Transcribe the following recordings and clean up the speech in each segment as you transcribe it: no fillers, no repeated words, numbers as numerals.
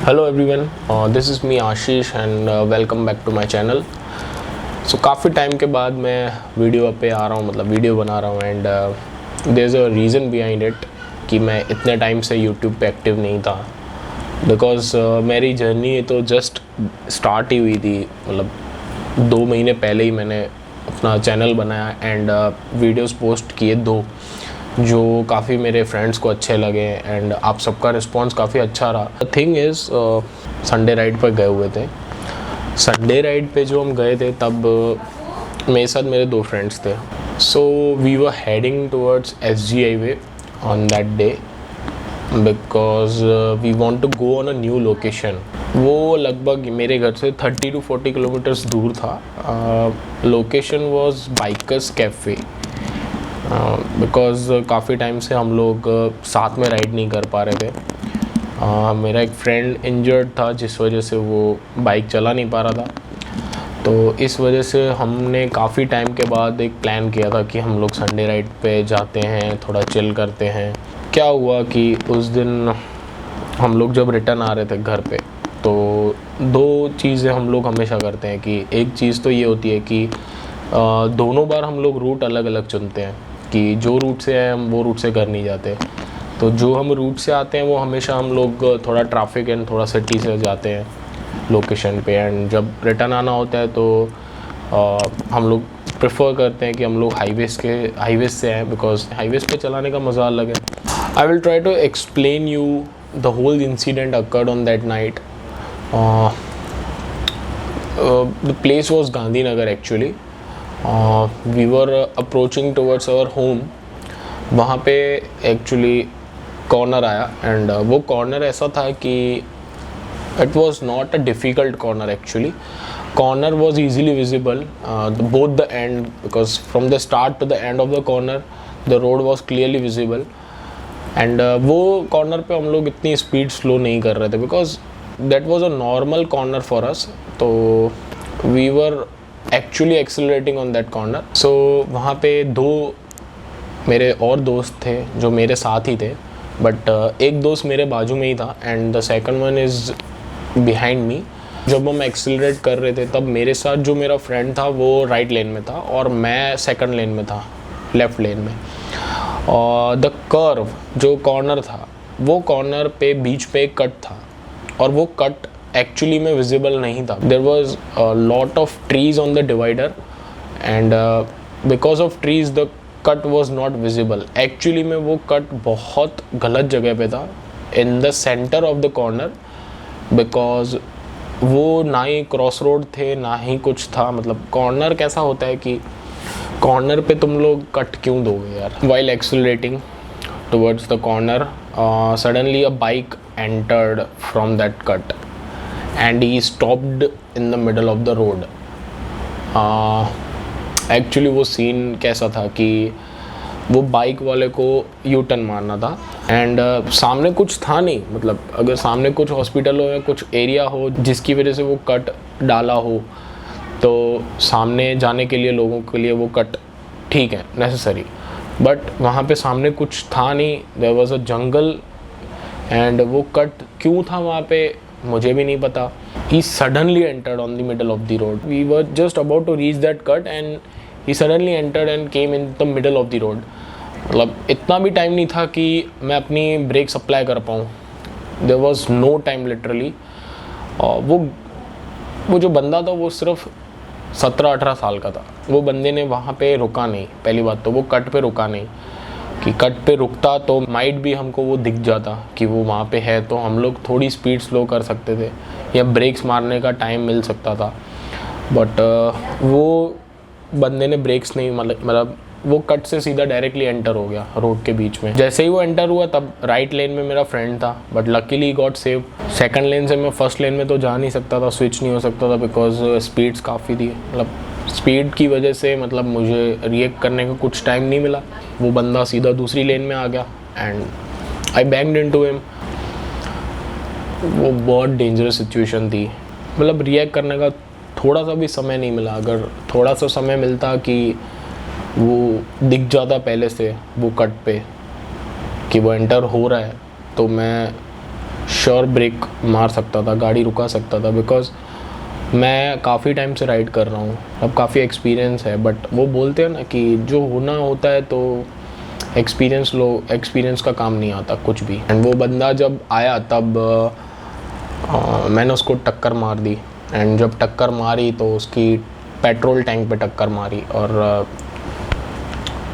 Hello everyone, this is me Ashish and welcome back to my channel. So काफ़ी time के बाद मैं video पे आ रहा हूँ, मतलब वीडियो बना रहा हूँ and there is a reason behind it कि मैं इतने टाइम से यूट्यूब पे एक्टिव नहीं था। बिकॉज मेरी जर्नी तो जस्ट स्टार्ट ही हुई थी, मतलब 2 महीने पहले ही मैंने अपना चैनल बनाया एंड वीडियोस पोस्ट किए 2 जो काफ़ी मेरे फ्रेंड्स को अच्छे लगे एंड आप सबका रिस्पांस काफ़ी अच्छा रहा। The thing is Sunday ride पर गए हुए थे। संडे राइड पे जो हम गए थे तब मेरे साथ मेरे 2 फ्रेंड्स थे। So we were heading towards SG highway on that day because we want to go on a new location. वो लगभग मेरे घर से 30 to 40 किलोमीटर्स दूर था। Location was bikers cafe because काफ़ी टाइम से हम लोग साथ में राइड नहीं कर पा रहे थे। मेरा एक फ्रेंड इंजर्ड था जिस वजह से वो बाइक चला नहीं पा रहा था, तो इस वजह से हमने काफ़ी टाइम के बाद एक प्लान किया था कि हम लोग संडे राइड पे जाते हैं, थोड़ा चिल करते हैं। क्या हुआ कि उस दिन हम लोग जब रिटर्न आ रहे थे घर पे, तो 2 चीज़ें हम लोग हमेशा करते हैं कि एक चीज़ तो ये होती है कि दोनों बार हम लोग रूट अलग अलग चुनते हैं कि जो रूट से आए हम वो रूट से घर नहीं जाते। तो जो हम रूट से आते हैं वो हमेशा हम लोग थोड़ा ट्रैफिक एंड थोड़ा सिटी से जाते हैं लोकेशन पे, एंड जब रिटर्न आना होता है तो हम लोग प्रेफर करते हैं कि हम लोग हाईवेज से आएँ बिकॉज हाईवेज पे चलाने का मज़ा अलग है। I will try to explain you the whole incident occurred on that night. The place was Gandhinagar actually. We were approaching towards our home. वहाँ पे एक्चुअली कॉर्नर आया एंड वो कॉर्नर ऐसा था कि it was not a difficult corner actually. Corner was easily visible both the end because from the start to the end of the corner the road was clearly visible and वो corner पे हम लोग इतनी speed slow नहीं कर रहे थे because that was a normal corner for us. तो we were actually accelerating on that corner. So वहाँ पे 2 मेरे और दोस्त थे जो मेरे साथ ही थे, बट एक दोस्त मेरे बाजू में ही था and the second one is behind me. जब हम एक्सेलरेट कर रहे थे तब मेरे साथ जो मेरा फ्रेंड था वो राइट लेन में था और मैं सेकंड लेन में था, लेफ़्ट लेन में। और द कर्व जो कॉर्नर था वो कॉर्नर पे बीच पे एक कट था और वो कट एक्चुअली में विजिबल नहीं था। There was lot of trees on the divider and because of trees the cut was not visible. Actually में वो कट बहुत गलत जगह पे था, in the center of the corner, because वो ना ही क्रॉस रोड थे ना ही कुछ था। मतलब कॉर्नर कैसा होता है कि कॉर्नर पे तुम लोग कट क्यों दोगे यार। While accelerating towards the corner suddenly a bike entered from that cut and he stopped in the middle of the road. Actually वो सीन कैसा था कि वो बाइक वाले को यू टर्न मारना था एंड सामने कुछ था नहीं। मतलब अगर सामने कुछ हॉस्पिटल हो या कुछ एरिया हो जिसकी वजह से वो कट डाला हो तो सामने जाने के लिए लोगों के लिए वो कट ठीक है, नेसेसरी, बट वहाँ पे सामने कुछ था नहीं। There was a jungle and वो कट क्यों था वहाँ पे मुझे भी नहीं पता। He suddenly entered on the middle of the road. We were just about to reach that cut and he suddenly entered and came in the middle of the road. मतलब इतना भी टाइम नहीं था कि मैं अपनी ब्रेक सप्लाई कर पाऊँ। There was no time literally. और वो जो बंदा था वो सिर्फ 17-18 साल का था। वो बंदे ने वहाँ पे रुका नहीं। पहली बात तो वो कट पे रुका नहीं कि कट पे रुकता तो माइट भी हमको वो दिख जाता कि वो वहाँ पे है, तो हम लोग थोड़ी स्पीड स्लो कर सकते थे या ब्रेक्स मारने का टाइम मिल सकता था। बट वो बंदे ने ब्रेक्स नहीं, मतलब वो कट से सीधा डायरेक्टली एंटर हो गया रोड के बीच में। जैसे ही वो एंटर हुआ तब राइट लेन में मेरा फ्रेंड था, but luckily got save. Second lane से मैं फर्स्ट लेन में तो जा नहीं सकता था, स्विच नहीं हो सकता था बिकॉज स्पीड्स काफ़ी थी। मतलब स्पीड की वजह से मतलब मुझे रिएक्ट करने का कुछ टाइम नहीं मिला। वो बंदा सीधा दूसरी लेन में आ गया and I banged into him. वो बहुत डेंजरस सिचुएशन थी। मतलब रिएक्ट करने का थोड़ा सा भी समय नहीं मिला। अगर थोड़ा सा समय मिलता कि वो दिख जाता पहले से वो कट पे कि वो एंटर हो रहा है, तो मैं श्योर ब्रेक मार सकता था, गाड़ी रुका सकता था, बिकॉज मैं काफ़ी टाइम से राइड कर रहा हूँ, अब काफ़ी एक्सपीरियंस है। बट वो बोलते हैं ना कि जो होना होता है तो एक्सपीरियंस का काम नहीं आता कुछ भी। एंड वो बंदा जब आया तब मैंने उसको टक्कर मार दी। एंड जब टक्कर मारी तो उसकी पेट्रोल टैंक पे टक्कर मारी और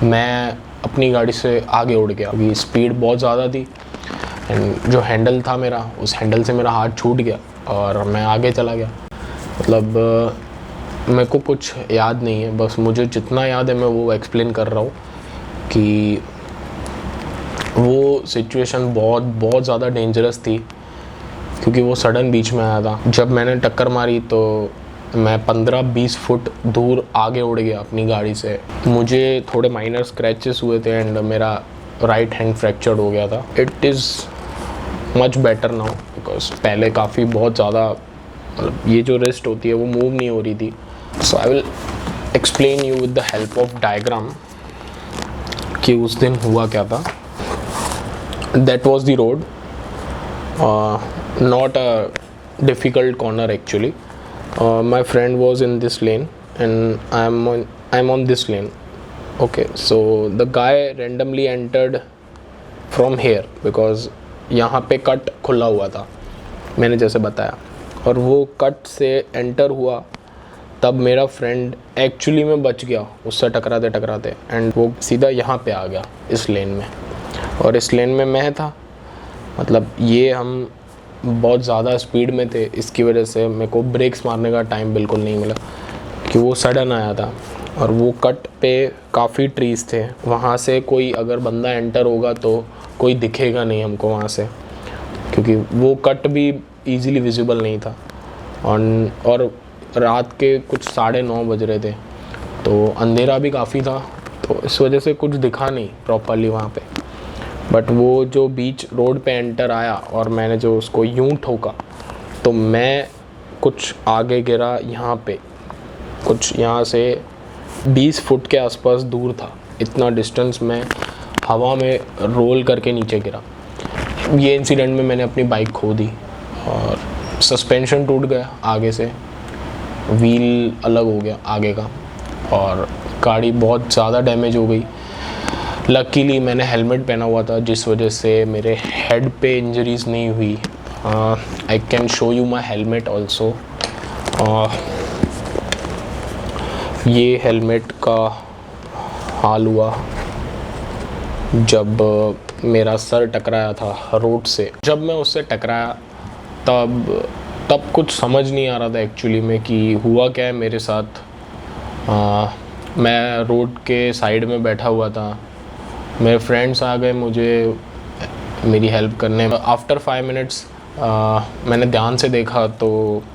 मैं अपनी गाड़ी से आगे उड़ गया क्योंकि स्पीड बहुत ज़्यादा थी। एंड जो हैंडल था मेरा, उस हैंडल से मेरा हाथ छूट गया और मैं आगे चला गया। मतलब मेरे को कुछ याद नहीं है, बस मुझे जितना याद है मैं वो एक्सप्लेन कर रहा हूँ कि वो सिचुएशन बहुत ज़्यादा डेंजरस थी क्योंकि वो सडन बीच में आया था। जब मैंने टक्कर मारी तो मैं 15-20 फुट दूर आगे उड़ गया अपनी गाड़ी से। मुझे थोड़े माइनर स्क्रैचेस हुए थे एंड मेरा राइट हैंड फ्रैक्चर्ड हो गया था। It is much better now because पहले काफ़ी बहुत ज़्यादा मतलब ये जो रिस्ट होती है वो मूव नहीं हो रही थी। So I will explain you with the help of diagram कि उस दिन हुआ क्या था। That was the road, not a difficult corner actually. My friend was in this lane and I'm on this lane. Okay, so the guy randomly entered from here because यहाँ पे cut खुला हुआ था मैंने जैसे बताया, और वो कट से एंटर हुआ तब मेरा फ्रेंड एक्चुअली में बच गया उससे टकराते एंड वो सीधा यहाँ पे आ गया इस लेन में, और इस लेन में मैं था। मतलब ये हम बहुत ज़्यादा स्पीड में थे, इसकी वजह से मेरे को ब्रेक्स मारने का टाइम बिल्कुल नहीं मिला कि वो सडन आया था। और वो कट पे काफ़ी ट्रीज़ थे, वहाँ से कोई अगर बंदा एंटर होगा तो कोई दिखेगा नहीं हमको वहाँ से क्योंकि वो कट भी इजीली विजिबल नहीं था। और रात के कुछ 9:30 बज रहे थे तो अंधेरा भी काफ़ी था, तो इस वजह से कुछ दिखा नहीं प्रॉपरली वहाँ पे। बट वो जो बीच रोड पे एंटर आया और मैंने जो उसको यूं ठोका तो मैं कुछ आगे गिरा यहाँ पे, कुछ यहाँ से 20 फुट के आसपास दूर था, इतना डिस्टेंस में हवा में रोल करके नीचे गिरा। ये इंसिडेंट में मैंने अपनी बाइक खो दी और सस्पेंशन टूट गया आगे से, व्हील अलग हो गया आगे का और गाड़ी बहुत ज़्यादा डैमेज हो गई। लकीली मैंने हेलमेट पहना हुआ था जिस वजह से मेरे हेड पे इंजरीज नहीं हुई। I can show you my helmet also. ये हेलमेट का हाल हुआ जब मेरा सर टकराया था रोड से। जब मैं उससे टकराया तब कुछ समझ नहीं आ रहा था एक्चुअली में कि हुआ क्या है मेरे साथ। मैं रोड के साइड में बैठा हुआ था, मेरे फ्रेंड्स आ गए मेरी हेल्प करने। आफ्टर 5 मिनट्स मैंने ध्यान से देखा तो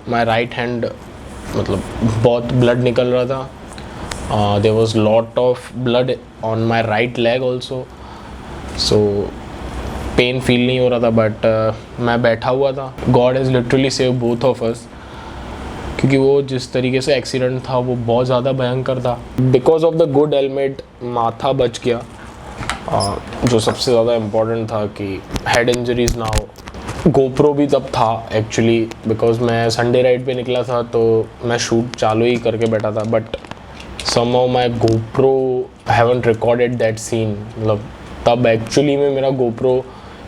माई राइट हैंड मतलब बहुत ब्लड निकल रहा था। There was lot of blood on my right leg also, so pain feel नहीं हो रहा था। बट मैं बैठा हुआ था। God has literally save both of us क्योंकि वो जिस तरीके से एक्सीडेंट था वो बहुत ज़्यादा भयंकर था। Because of the good helmet माथा बच गया, जो सबसे ज़्यादा इम्पॉर्टेंट था कि हेड इंजरीज ना हो। गोप्रो भी तब था एक्चुअली बिकॉज मैं संडे राइड पे निकला था तो मैं शूट चालू ही करके बैठा था। But somehow my GoPro haven't recorded that scene. मतलब तब एक्चुअली में मेरा गोप्रो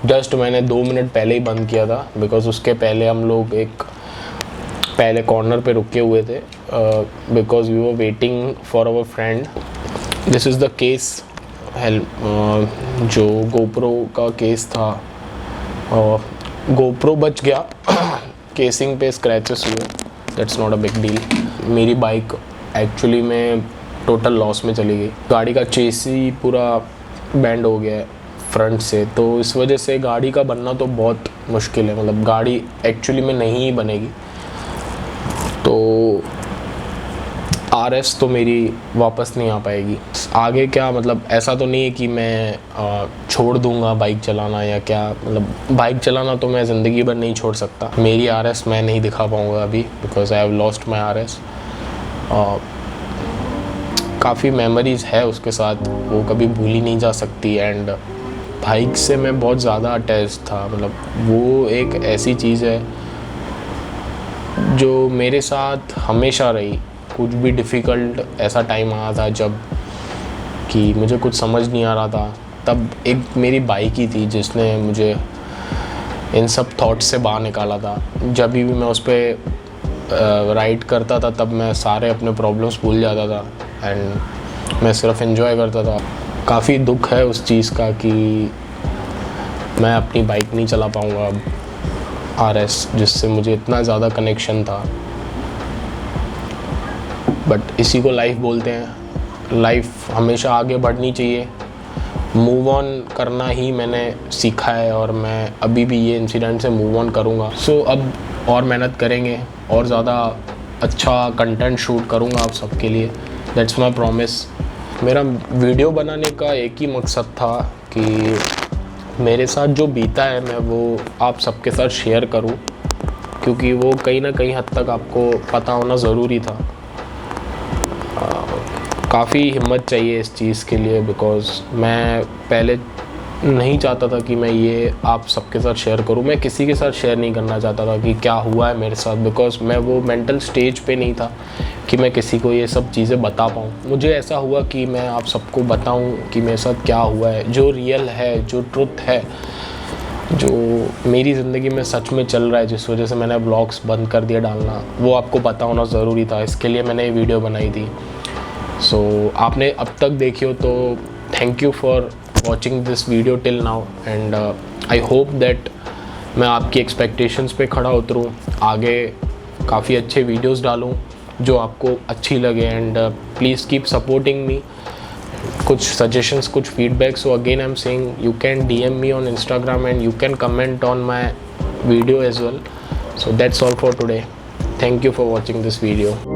जस्ट मैंने 2 मिनट पहले ही बंद किया था बिकॉज उसके पहले हम लोग पहले कॉर्नर पे रुके हुए थे because we were waiting for our friend. This is the case जो गोप्रो का केस था। गोप्रो बच गया, केसिंग पे स्क्रैचेस हुए, that's not a big deal. मेरी बाइक एक्चुअली में टोटल लॉस में चली गई। गाड़ी का चेसी पूरा बैंड हो गया है फ्रंट से, तो इस वजह से गाड़ी का बनना तो बहुत मुश्किल है। मतलब गाड़ी एक्चुअली में नहीं बनेगी। तो RS तो मेरी वापस नहीं आ पाएगी। आगे क्या मतलब ऐसा तो नहीं है कि मैं छोड़ दूंगा बाइक चलाना या क्या। मतलब बाइक चलाना तो मैं ज़िंदगी भर नहीं छोड़ सकता। मेरी RS मैं नहीं दिखा पाऊंगा अभी because I have lost my RS। काफ़ी मेमोरीज़ है उसके साथ, वो कभी भूली नहीं जा सकती। एंड बाइक से मैं बहुत ज़्यादा अटैच था। मतलब वो एक ऐसी चीज़ है जो मेरे साथ हमेशा रही। कुछ भी डिफ़िकल्ट ऐसा टाइम आया था जब कि मुझे कुछ समझ नहीं आ रहा था, तब एक मेरी बाइक ही थी जिसने मुझे इन सब थॉट्स से बाहर निकाला था। जब भी मैं उस पर राइड करता था तब मैं सारे अपने प्रॉब्लम्स भूल जाता था एंड मैं सिर्फ एंजॉय करता था। काफ़ी दुख है उस चीज़ का कि मैं अपनी बाइक नहीं चला पाऊँगा अब, RS, जिससे मुझे इतना ज़्यादा कनेक्शन था। बट इसी को लाइफ बोलते हैं। लाइफ हमेशा आगे बढ़नी चाहिए, मूव ऑन करना ही मैंने सीखा है और मैं अभी भी ये इंसिडेंट से मूव ऑन करूँगा। सो अब और मेहनत करेंगे और ज़्यादा अच्छा कंटेंट शूट करूँगा आप सबके लिए। That's my promise. मेरा वीडियो बनाने का एक ही मकसद था कि मेरे साथ जो बीता है मैं वो आप सबके साथ शेयर करूं, क्योंकि वो कहीं ना कहीं हद तक आपको पता होना ज़रूरी था। काफ़ी हिम्मत चाहिए इस चीज़ के लिए, बिकॉज़ मैं पहले नहीं चाहता था कि मैं ये आप सबके साथ शेयर करूं। मैं किसी के साथ शेयर नहीं करना चाहता था कि क्या हुआ है मेरे साथ, बिकॉज़ मैं वो मेंटल स्टेज पे नहीं था कि मैं किसी को ये सब चीज़ें बता पाऊँ। मुझे ऐसा हुआ कि मैं आप सबको बताऊँ कि मेरे साथ क्या हुआ है, जो रियल है, जो ट्रुथ है, जो मेरी ज़िंदगी में सच में चल रहा है, जिस वजह से मैंने व्लॉग्स बंद कर दिया डालना, वो आपको पता होना ज़रूरी था। इसके लिए मैंने ये वीडियो बनाई थी। सो आपने अब तक देखी हो तो thank you for watching this video till now and I hope that मैं आपकी एक्सपेक्टेशंस पे खड़ा उतरूँ, आगे काफ़ी अच्छे वीडियोस डालूँ जो आपको अच्छी लगे and please keep supporting me. कुछ सजेशंस, कुछ feedback, so again I am saying you can DM me on Instagram and you can comment on my video as well. So that's all for today. Thank you for watching this video.